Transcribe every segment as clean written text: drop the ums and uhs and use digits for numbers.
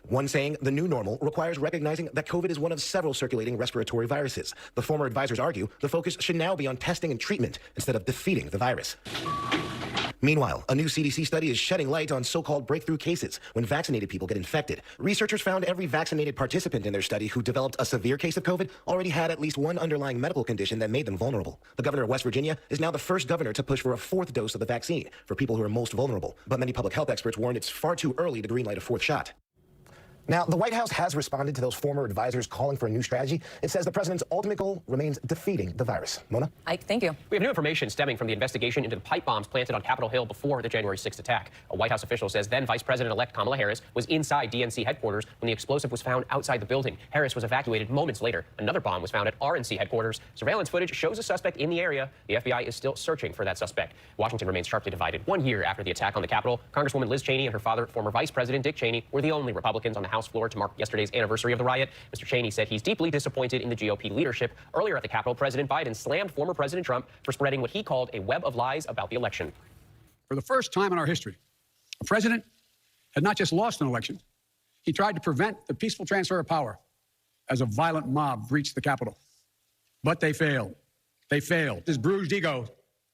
One saying the new normal requires recognizing that COVID is one of several circulating respiratory viruses. The former advisors argue the focus should now be on testing and treatment instead of defeating the virus. Meanwhile, a new CDC study is shedding light on so-called breakthrough cases when vaccinated people get infected. Researchers found every vaccinated participant in their study who developed a severe case of COVID already had at least one underlying medical condition that made them vulnerable. The governor of West Virginia is now the first governor to push for a fourth dose of the vaccine for people who are most vulnerable. But many public health experts warn it's far too early to greenlight a fourth shot. Now, the White House has responded to those former advisors calling for a new strategy. It says the president's ultimate goal remains defeating the virus. Mona? Ike, thank you. We have new information stemming from the investigation into the pipe bombs planted on Capitol Hill before the January 6th attack. A White House official says then Vice President-elect Kamala Harris was inside DNC headquarters when the explosive was found outside the building. Harris was evacuated moments later. Another bomb was found at RNC headquarters. Surveillance footage shows a suspect in the area. The FBI is still searching for that suspect. Washington remains sharply divided. 1 year after the attack on the Capitol, Congresswoman Liz Cheney and her father, former Vice President Dick Cheney, were the only Republicans on the House floor to mark yesterday's anniversary of the riot. Mr. Cheney said he's deeply disappointed in the GOP leadership. Earlier at the Capitol, President Biden slammed former President Trump for spreading what he called a web of lies about the election. For the first time in our history, a president had not just lost an election, he tried to prevent the peaceful transfer of power as a violent mob breached the Capitol. But they failed. They failed. His bruised ego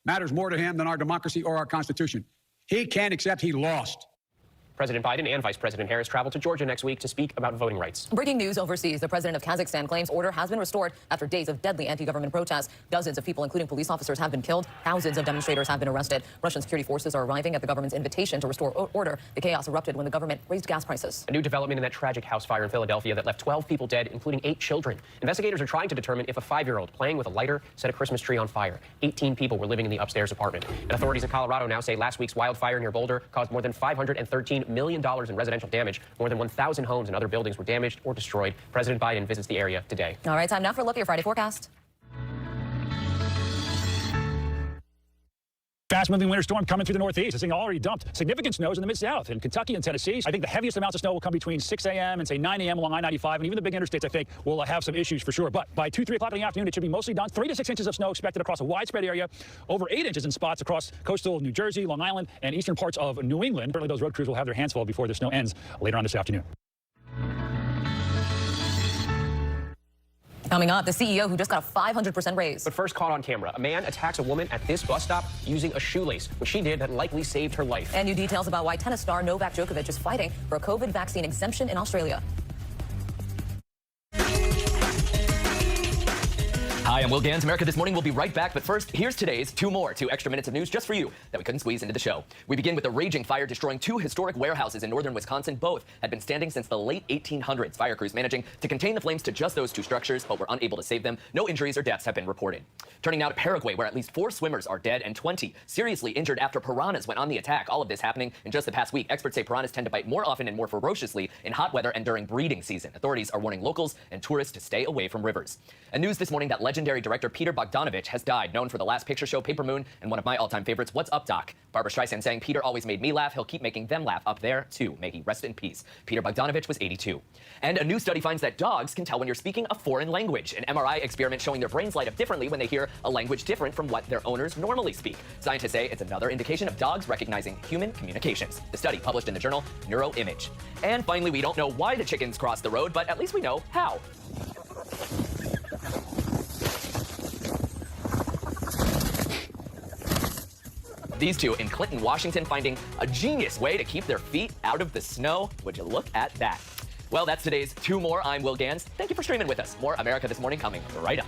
matters more to him than our democracy or our Constitution. He can't accept he lost. President Biden and Vice President Harris travel to Georgia next week to speak about voting rights. Breaking news overseas. The president of Kazakhstan claims order has been restored after days of deadly anti-government protests. Dozens of people, including police officers, have been killed. Thousands of demonstrators have been arrested. Russian security forces are arriving at the government's invitation to restore order. The chaos erupted when the government raised gas prices. A new development in that tragic house fire in Philadelphia that left 12 people dead, including 8 children. Investigators are trying to determine if a 5-year-old playing with a lighter set a Christmas tree on fire. 18 people were living in the upstairs apartment. And authorities in Colorado now say last week's wildfire near Boulder caused more than $513 million in residential damage. More than 1,000 homes and other buildings were damaged or destroyed. President Biden visits the area today. All right, time now for a look at your Friday forecast. Fast-moving winter storm coming through the Northeast. This thing already dumped significant snows in the Mid-South, in Kentucky and Tennessee. I think the heaviest amounts of snow will come between 6 a.m. and, say, 9 a.m. along I-95, and even the big interstates, I think, will have some issues for sure. But by 2, 3 o'clock in the afternoon, it should be mostly done. 3 to 6 inches of snow expected across a widespread area. Over 8 inches in spots across coastal New Jersey, Long Island, and eastern parts of New England. Certainly those road crews will have their hands full before the snow ends later on this afternoon. Coming up, the CEO who just got a 500% raise. But first, caught on camera, a man attacks a woman at this bus stop using a shoelace, which she did that likely saved her life. And new details about why tennis star Novak Djokovic is fighting for a COVID vaccine exemption in Australia. Hi, I'm Will Gans. America This Morning will be right back. But first, here's today's 2 extra minutes of news just for you that we couldn't squeeze into the show. We begin with a raging fire destroying 2 historic warehouses in northern Wisconsin. Both had been standing since the late 1800s. Fire crews managing to contain the flames to just those 2 structures, but were unable to save them. No injuries or deaths have been reported. Turning now to Paraguay, where at least 4 swimmers are dead and 20 seriously injured after piranhas went on the attack. All of this happening in just the past week. Experts say piranhas tend to bite more often and more ferociously in hot weather and during breeding season. Authorities are warning locals and tourists to stay away from rivers. And news this morning that legendary director Peter Bogdanovich has died, known for The Last Picture Show, Paper Moon, and one of my all-time favorites, What's Up, Doc? Barbara Streisand saying, Peter always made me laugh. He'll keep making them laugh up there, too. May he rest in peace. Peter Bogdanovich was 82. And a new study finds that dogs can tell when you're speaking a foreign language. An MRI experiment showing their brains light up differently when they hear a language different from what their owners normally speak. Scientists say it's another indication of dogs recognizing human communications. The study published in the journal Neuroimage. And finally, we don't know why the chickens crossed the road, but at least we know how. These 2 in Clinton, Washington, finding a genius way to keep their feet out of the snow. Would you look at that? Well, that's today's 2 More. I'm Will Gans. Thank you for streaming with us. More America This Morning coming right up.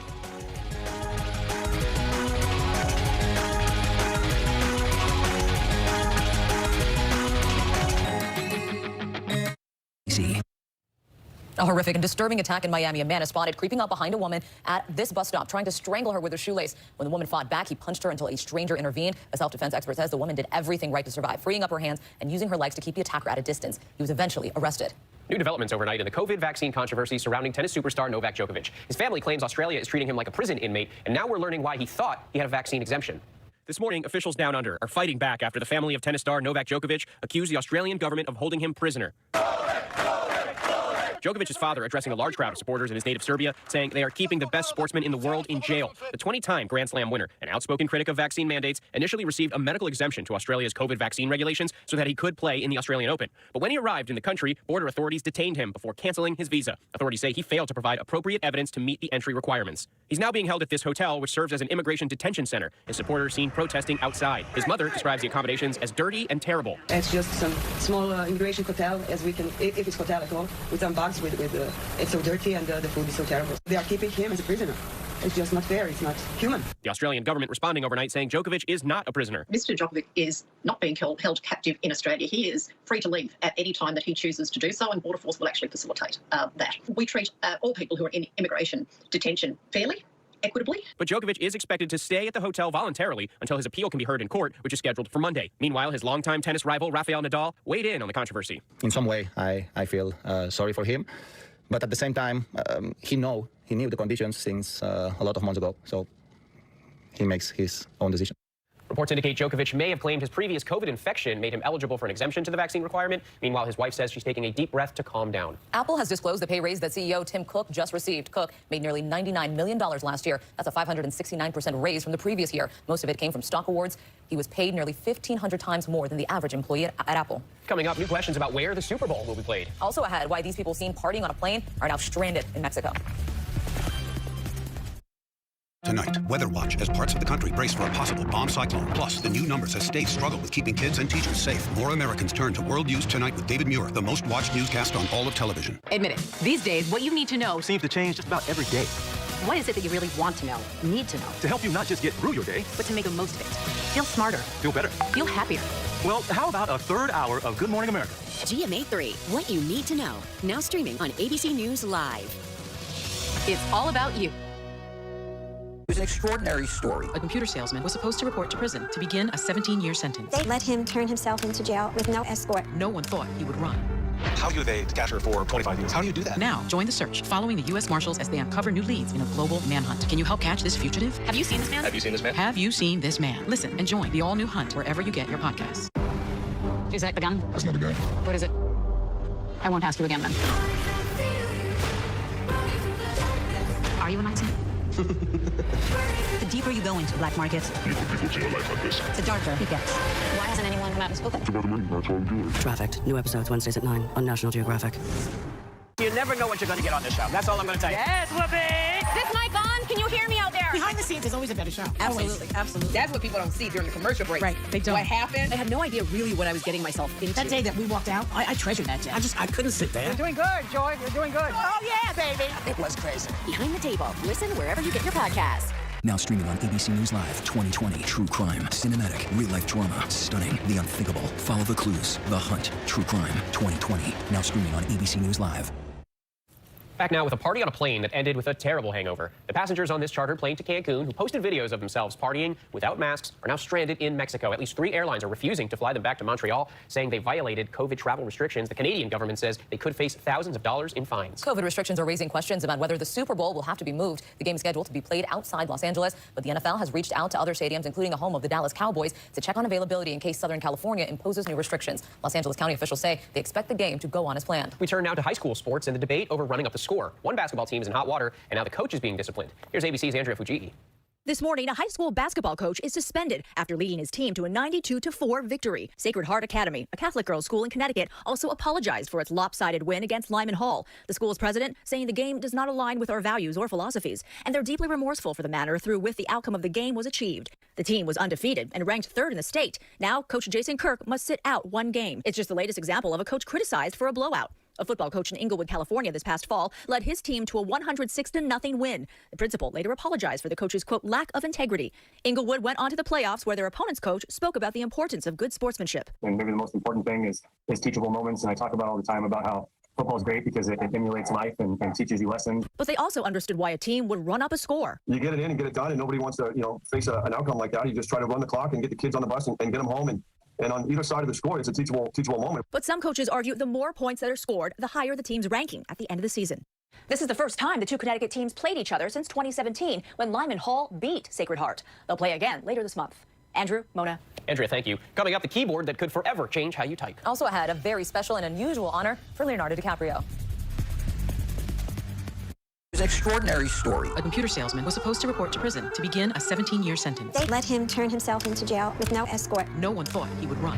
A horrific and disturbing attack in Miami. A man is spotted creeping up behind a woman at this bus stop, trying to strangle her with a shoelace. When the woman fought back, he punched her until a stranger intervened. A self-defense expert says the woman did everything right to survive, freeing up her hands and using her legs to keep the attacker at a distance. He was eventually arrested. New developments overnight in the COVID vaccine controversy surrounding tennis superstar Novak Djokovic. His family claims Australia is treating him like a prison inmate, and now we're learning why he thought he had a vaccine exemption. This morning, officials down under are fighting back after the family of tennis star Novak Djokovic accused the Australian government of holding him prisoner. Djokovic's father addressing a large crowd of supporters in his native Serbia, saying they are keeping the best sportsman in the world in jail. The 20-time Grand Slam winner, an outspoken critic of vaccine mandates, initially received a medical exemption to Australia's COVID vaccine regulations so that he could play in the Australian Open. But when he arrived in the country, border authorities detained him before canceling his visa. Authorities say he failed to provide appropriate evidence to meet the entry requirements. He's now being held at this hotel, which serves as an immigration detention center. His supporters seen protesting outside. His mother describes the accommodations as dirty and terrible. It's just some small immigration hotel, as we can, if it's hotel at all, with some bugs. It's so dirty and the food is so terrible. They are keeping him as a prisoner. It's just not fair. It's not human. The Australian government responding overnight saying Djokovic is not a prisoner. Mr. Djokovic is not being held captive in Australia. He is free to leave at any time that he chooses to do so, and Border Force will actually facilitate that. We treat all people who are in immigration detention fairly, equitably. But Djokovic is expected to stay at the hotel voluntarily until his appeal can be heard in court, which is scheduled for Monday. Meanwhile, his longtime tennis rival, Rafael Nadal, weighed in on the controversy. In some way, I feel sorry for him. But at the same time, he knew the conditions since a lot of months ago. So he makes his own decision. Reports indicate Djokovic may have claimed his previous COVID infection made him eligible for an exemption to the vaccine requirement. Meanwhile, his wife says she's taking a deep breath to calm down. Apple has disclosed the pay raise that CEO Tim Cook just received. Cook made nearly $99 million last year. That's a 569% raise from the previous year. Most of it came from stock awards. He was paid nearly 1,500 times more than the average employee at Apple. Coming up, new questions about where the Super Bowl will be played. Also ahead, why these people seen partying on a plane are now stranded in Mexico. Tonight, Weather Watch as parts of the country brace for a possible bomb cyclone. Plus, the new numbers as states struggle with keeping kids and teachers safe. More Americans turn to World News Tonight with David Muir, the most watched newscast on all of television. Admit it. These days, what you need to know seems to change just about every day. What is it that you really want to know, need to know? To help you not just get through your day, but to make the most of it. Feel smarter. Feel better. Feel happier. Well, how about a third hour of Good Morning America? GMA 3, what you need to know. Now streaming on ABC News Live. It's all about you. It was an extraordinary story. A computer salesman was supposed to report to prison to begin a 17-year sentence. They let him turn himself into jail with no escort. No one thought he would run. How do they capture for 25 years? How do you do that? Now, join the search, following the U.S. Marshals as they uncover new leads in a global manhunt. Can you help catch this fugitive? Have you seen this man? Have you seen this man? Have you seen this man? Listen and join the all-new hunt wherever you get your podcasts. Is that the gun? That's not a gun. What is it? I won't ask you again then. Are you a Nazi? The deeper you go into black markets, the darker it gets. Why hasn't anyone come out and spoken? Trafficked. New episodes Wednesdays at 9 on National Geographic. You never know what you're going to get on this show. That's all I'm going to tell you. Yes, Whoopi! Is this mic on? Can you hear me out there? Behind the scenes is always a better show. Absolutely, absolutely. That's what people don't see during the commercial break. Right, they don't. What happened? I had no idea really what I was getting myself into. That day that we walked out, I treasured that day. I couldn't sit there. You're doing good, Joy. You're doing good. Oh, yeah, baby. It was crazy. Behind the Table. Listen wherever you get your podcasts. Now streaming on ABC News Live, 2020, true crime, cinematic, real-life drama, stunning, the unthinkable, follow the clues, The Hunt, true crime, 2020, now streaming on ABC News Live. Back now with a party on a plane that ended with a terrible hangover. The passengers on this chartered plane to Cancun who posted videos of themselves partying without masks are now stranded in Mexico. At least 3 airlines are refusing to fly them back to Montreal, saying they violated COVID travel restrictions. The Canadian government says they could face thousands of dollars in fines. COVID restrictions are raising questions about whether the Super Bowl will have to be moved. The game is scheduled to be played outside Los Angeles, but the NFL has reached out to other stadiums, including the home of the Dallas Cowboys, to check on availability in case Southern California imposes new restrictions. Los Angeles County officials say they expect the game to go on as planned. We turn now to high school sports and the debate over running up the score. One basketball team is in hot water, and now the coach is being disciplined. Here's ABC's Andrea Fujii. This morning, a high school basketball coach is suspended after leading his team to a 92-4 victory. Sacred Heart Academy, a Catholic girls' school in Connecticut, also apologized for its lopsided win against Lyman Hall. The school's president saying the game does not align with our values or philosophies, and they're deeply remorseful for the manner through which the outcome of the game was achieved. The team was undefeated and ranked 3rd in the state. Now, Coach Jason Kirk must sit out 1 game. It's just the latest example of a coach criticized for a blowout. A football coach in Inglewood, California this past fall led his team to a 106-0 win. The principal later apologized for the coach's, quote, lack of integrity. Inglewood went on to the playoffs where their opponent's coach spoke about the importance of good sportsmanship. And maybe the most important thing is teachable moments. And I talk about all the time about how football is great because it emulates life and teaches you lessons. But they also understood why a team would run up a score. You get it in and get it done, and nobody wants to, face an outcome like that. You just try to run the clock and get the kids on the bus and get them home. And on either side of the score, it's a teachable moment. But some coaches argue the more points that are scored, the higher the team's ranking at the end of the season. This is the first time the 2 Connecticut teams played each other since 2017 when Lyman Hall beat Sacred Heart. They'll play again later this month. Andrew, Mona. Andrea, thank you. Coming up, the keyboard that could forever change how you type. Also ahead, a very special and unusual honor for Leonardo DiCaprio. It's an extraordinary story. A computer salesman was supposed to report to prison to begin a 17-year sentence. They let him turn himself into jail with no escort. No one thought he would run.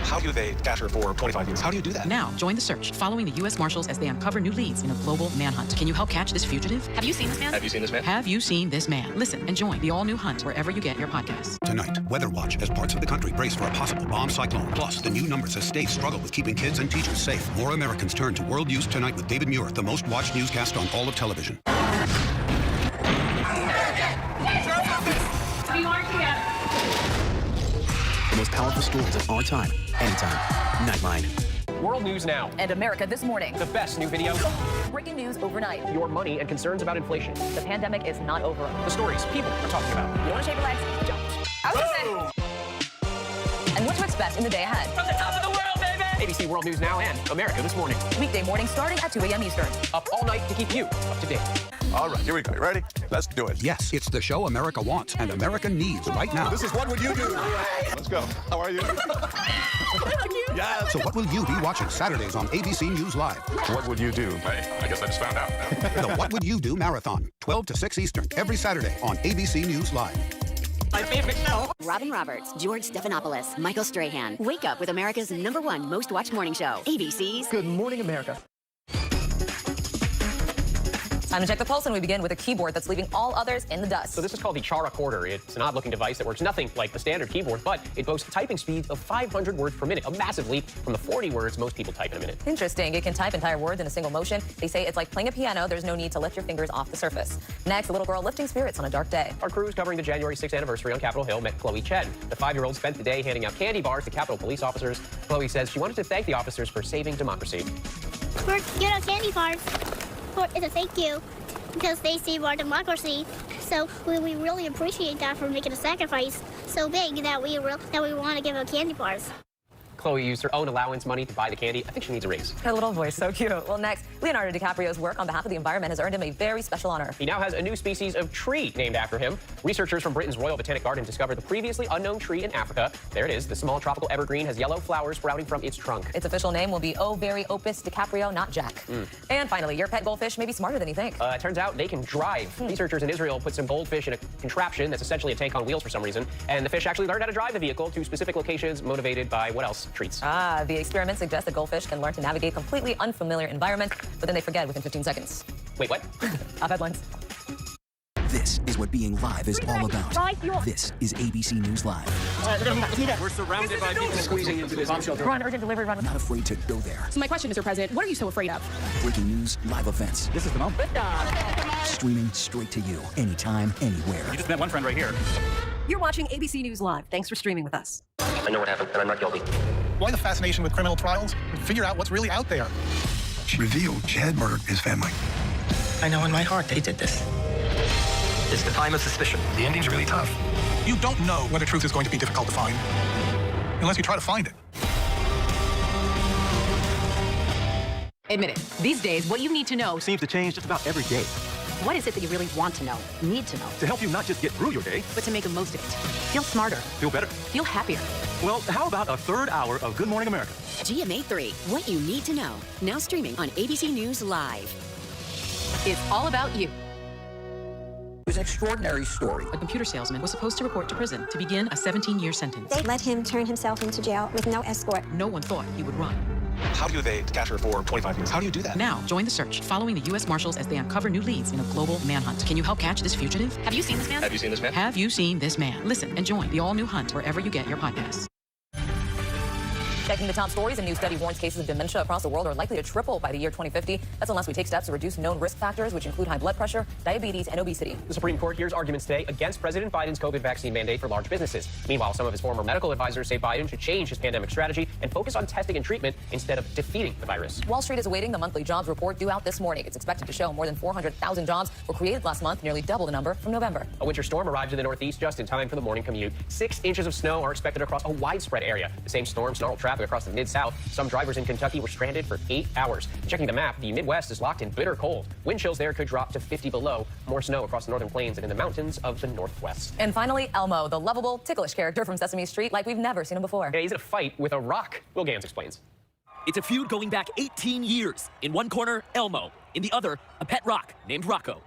How do they capture for 25 years? How do you do that? Now, join the search, following the U.S. Marshals as they uncover new leads in a global manhunt. Can you help catch this fugitive? Have you seen this man? Have you seen this man? Have you seen this man? Listen and join the all-new hunt wherever you get your podcasts. Tonight, weather watch as parts of the country brace for a possible bomb cyclone. Plus, the new numbers as states struggle with keeping kids and teachers safe. More Americans turn to World News Tonight with David Muir, the most watched newscast on all of television. We are together. The most powerful stories of our time, anytime. Nightline. World News Now. And America This Morning. The best new videos. Breaking news overnight. Your money and concerns about inflation. The pandemic is not over. The stories people are talking about. You want to shake your legs? Jump. I was gonna say. And what to expect in the day ahead. From the top of the world, baby! ABC World News Now and America This Morning. Weekday morning starting at 2 a.m. Eastern. Up all night to keep you up to date. All right, here we go. You ready? Let's do it. Yes, it's the show America wants and America needs right now. This is What Would You Do? Let's go. How are you? So what will you be watching Saturdays on ABC News Live? What would you do? I guess I just found out. The What Would You Do Marathon, 12 to 6 Eastern, every Saturday on ABC News Live. My favorite show. Robin Roberts, George Stephanopoulos, Michael Strahan. Wake up with America's #1 most watched morning show. ABC's Good Morning America. Time to check the pulse, and we begin with a keyboard that's leaving all others in the dust. So this is called the Chara Recorder. It's an odd-looking device that works nothing like the standard keyboard, but it boasts typing speeds of 500 words per minute, a massive leap from the 40 words most people type in a minute. Interesting. It can type entire words in a single motion. They say it's like playing a piano. There's no need to lift your fingers off the surface. Next, a little girl lifting spirits on a dark day. Our crews covering the January 6th anniversary on Capitol Hill met Chloe Chen. The 5-year-old spent the day handing out candy bars to Capitol police officers. Chloe says she wanted to thank the officers for saving democracy. For giving us candy bars, it's a thank you, because they save our democracy. So we really appreciate that for making a sacrifice so big that we want to give out candy bars. Chloe used her own allowance money to buy the candy. I think she needs a raise. Her little voice, so cute. Well, next, Leonardo DiCaprio's work on behalf of the environment has earned him a very special honor. He now has a new species of tree named after him. Researchers from Britain's Royal Botanic Garden discovered the previously unknown tree in Africa. There it is. The small tropical evergreen has yellow flowers sprouting from its trunk. Its official name will be O. Very Opus DiCaprio, not Jack. And finally, your pet goldfish may be smarter than you think. It turns out they can drive. Researchers in Israel put some goldfish in a contraption that's essentially a tank on wheels for some reason, and the fish actually learned how to drive the vehicle to specific locations motivated by what else? Treats. The experiment suggests that goldfish can learn to navigate completely unfamiliar environments, but then they forget within 15 seconds. Wait, what? Off headlines. This is what being live is all about. This is ABC News Live. We're surrounded by people squeezing into this bomb shelter. Run, urgent delivery, run. Not afraid to go there. So my question, Mr. President, what are you so afraid of? Breaking news, live events. This is the moment. Streaming straight to you, anytime, anywhere. You just met one friend right here. You're watching ABC News Live. Thanks for streaming with us. I know what happened, and I'm not guilty. Why the fascination with criminal trials? Figure out what's really out there. She revealed she had murdered his family. I know in my heart they did this. It's the time of suspicion. The ending's really tough. You don't know when the truth is going to be difficult to find unless you try to find it. Admit it. These days, what you need to know Seems to change just about every day. What is it that you really want to know, need to know, To help you not just get through your day, but to make the most of it? Feel smarter. feel better. Feel happier. Well, how about a third hour of Good Morning America? GMA 3, what you need to know. Now streaming on ABC News Live. It's all about you. It's an extraordinary story. A computer salesman was supposed to report to prison to begin a 17-year sentence. They let him turn himself into jail with no escort. No one thought he would run. How do they capture for 25 years? How do you do that? Now, join the search, following the U.S. Marshals as they uncover new leads in a global manhunt. Can you help catch this fugitive? Have you seen this man? Have you seen this man? Have you seen this man? Listen and join the all-new hunt wherever you get your podcasts. Checking the top stories, a new study warns cases of dementia across the world are likely to triple by the year 2050. That's unless we take steps to reduce known risk factors, which include high blood pressure, diabetes, and obesity. The Supreme Court hears arguments today against President Biden's COVID vaccine mandate for large businesses. Meanwhile, some of his former medical advisors say Biden should change his pandemic strategy and focus on testing and treatment instead of defeating the virus. Wall Street is awaiting the monthly jobs report due out this morning. It's expected to show more than 400,000 jobs were created last month, nearly double the number from November. A winter storm arrived in the Northeast just in time for the morning commute. 6 inches of snow are expected across a widespread area. The same storm snarled traffic across the Mid-South. Some drivers in Kentucky were stranded for 8 hours. Checking the map, the Midwest is locked in bitter cold. Wind chills there could drop to 50 below. More snow across the northern plains and in the mountains of the Northwest. And finally, Elmo, the lovable, ticklish character from Sesame Street like we've never seen him before. Yeah, he's in a fight with a rock. Will Gans explains. It's a feud going back 18 years. In one corner, Elmo. In the other, a pet rock named Rocco.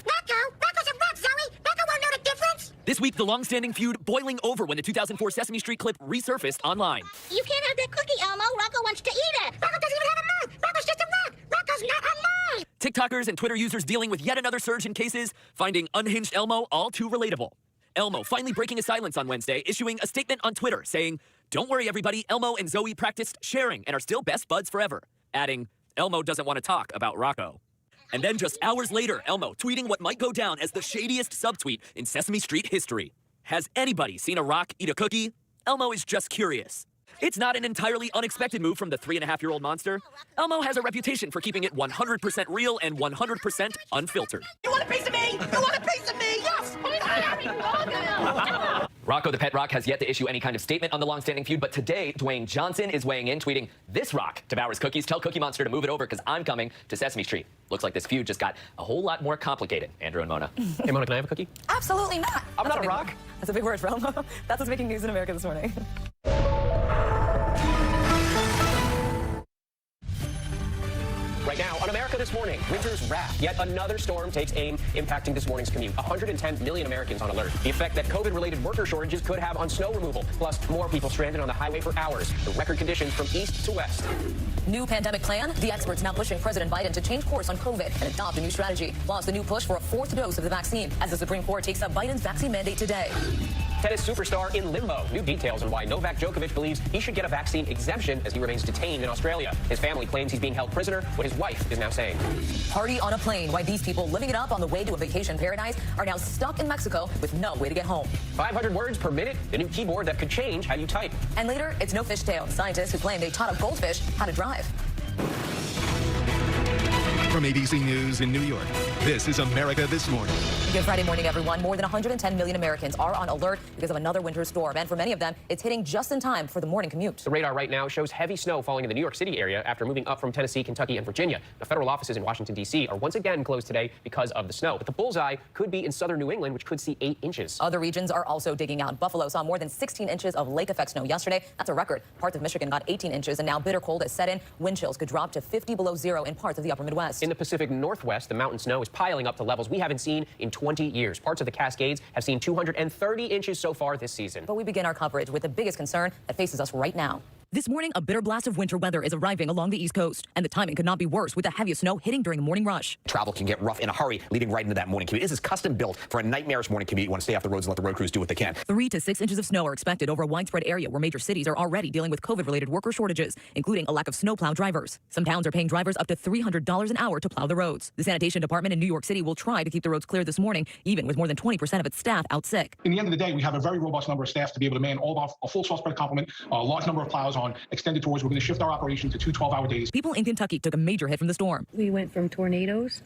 Rocco's a rock, Zoe! Rocco won't know the difference! This week, the long-standing feud boiling over when the 2004 Sesame Street clip resurfaced online. You can't have that cookie, Elmo. Rocco wants to eat it. Rocco doesn't even have a mouth! Rocco's just a rock! Rocco's not alive! TikTokers and Twitter users dealing with yet another surge in cases, finding unhinged Elmo all too relatable. Elmo finally breaking his silence on Wednesday, issuing a statement on Twitter saying, "Don't worry, everybody, Elmo and Zoe practiced sharing and are still best buds forever," adding, "Elmo doesn't want to talk about Rocco." And then just hours later, Elmo tweeting what might go down as the shadiest subtweet in Sesame Street history. Has anybody seen a rock eat a cookie? Elmo is just curious. It's not an entirely unexpected move from the 3.5-year-old monster. Elmo has a reputation for keeping it 100% real and 100% unfiltered. You want a piece of me? You want a piece of me? Yes! Rocco the Pet Rock has yet to issue any kind of statement on the long-standing feud, but today, Dwayne Johnson is weighing in, tweeting, "This rock devours cookies. Tell Cookie Monster to move it over because I'm coming to Sesame Street." Looks like this feud just got a whole lot more complicated. Andrew and Mona. Hey, Mona, can I have a cookie? Absolutely not. I'm not a rock. That's a big word for Elmo. That's what's making news in America this morning. Right now, on America This Morning, winter's wrath. Yet another storm takes aim, impacting this morning's commute. 110 million Americans on alert. The effect that COVID-related worker shortages could have on snow removal, plus more people stranded on the highway for hours. The record conditions from east to west. New pandemic plan. The experts now pushing President Biden to change course on COVID and adopt a new strategy. Plus, the new push for a 4th dose of the vaccine as the Supreme Court takes up Biden's vaccine mandate today. Tennis superstar in limbo. New details on why Novak Djokovic believes he should get a vaccine exemption as he remains detained in Australia. His family claims he's being held prisoner, what his wife is now saying. Party on a plane. Why these people living it up on the way to a vacation paradise are now stuck in Mexico with no way to get home. 500 words per minute, the new keyboard that could change how you type. And later, it's no fishtail. Scientists who claim they taught a goldfish how to drive. From ABC News in New York, this is America This Morning. Good Friday morning, everyone. More than 110 million Americans are on alert because of another winter storm. And for many of them, it's hitting just in time for the morning commute. The radar right now shows heavy snow falling in the New York City area after moving up from Tennessee, Kentucky, and Virginia. The federal offices in Washington, D.C. are once again closed today because of the snow. But the bullseye could be in southern New England, which could see 8 inches. Other regions are also digging out. Buffalo saw more than 16 inches of lake-effect snow yesterday. That's a record. Parts of Michigan got 18 inches, and now bitter cold has set in. Wind chills could drop to 50 below zero in parts of the upper Midwest. In the Pacific Northwest, the mountain snow is piling up to levels we haven't seen in 20 years. Parts of the Cascades have seen 230 inches so far this season. But we begin our coverage with the biggest concern that faces us right now. This morning, a bitter blast of winter weather is arriving along the East Coast, and the timing could not be worse with the heaviest snow hitting during the morning rush. Travel can get rough in a hurry, leading right into that morning commute. This is custom built for a nightmarish morning commute. You want to stay off the roads and let the road crews do what they can. 3 to 6 inches of snow are expected over a widespread area where major cities are already dealing with COVID-related worker shortages, including a lack of snowplow drivers. Some towns are paying drivers up to $300 an hour to plow the roads. The sanitation department in New York City will try to keep the roads clear this morning, even with more than 20% of its staff out sick. In the end of the day, we have a very robust number of staff to be able to man all of a full spread complement, a large number of plows on extended tours. We're going to shift our operation to 2 12-hour days. People in Kentucky took a major hit from the storm. We went from tornadoes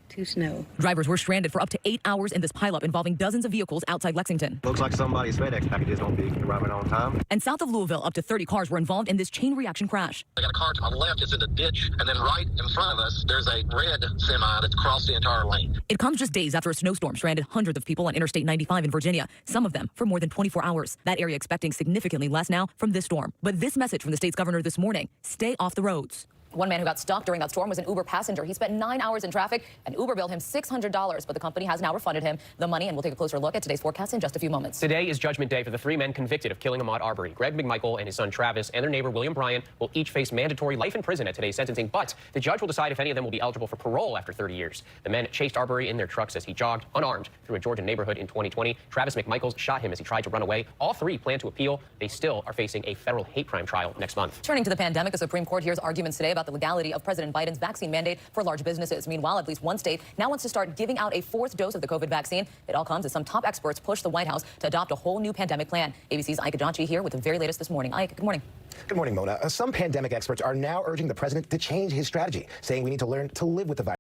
to snow. Drivers were stranded for up to 8 hours in this pileup involving dozens of vehicles outside Lexington. Looks like somebody's FedEx packages won't be arriving on time. And south of Louisville, up to 30 cars were involved in this chain reaction crash. I got a car to my left, it's in the ditch, and then right in front of us, there's a red semi that's crossed the entire lane. It comes just days after a snowstorm stranded hundreds of people on Interstate 95 in Virginia, some of them for more than 24 hours. That area expecting significantly less now from this storm. But this message from the state's governor this morning: stay off the roads. One man who got stuck during that storm was an Uber passenger. He spent 9 hours in traffic, and Uber billed him $600, but the company has now refunded him the money, and we'll take a closer look at today's forecast in just a few moments. Today is Judgment Day for the 3 men convicted of killing Ahmaud Arbery. Greg McMichael and his son Travis and their neighbor William Bryan will each face mandatory life in prison at today's sentencing, but the judge will decide if any of them will be eligible for parole after 30 years. The men chased Arbery in their trucks as he jogged, unarmed, through a Georgia neighborhood in 2020. Travis McMichaels shot him as he tried to run away. All 3 plan to appeal. They still are facing a federal hate crime trial next month. Turning to the pandemic, the Supreme Court hears arguments today about the legality of President Biden's vaccine mandate for large businesses. Meanwhile, at least one state now wants to start giving out a 4th dose of the COVID vaccine. It all comes as some top experts push the White House to adopt a whole new pandemic plan. ABC's Ike Ajanchi here with the very latest this morning. Ike, good morning. Good morning, Mona. Some pandemic experts are now urging the president to change his strategy, saying we need to learn to live with the virus.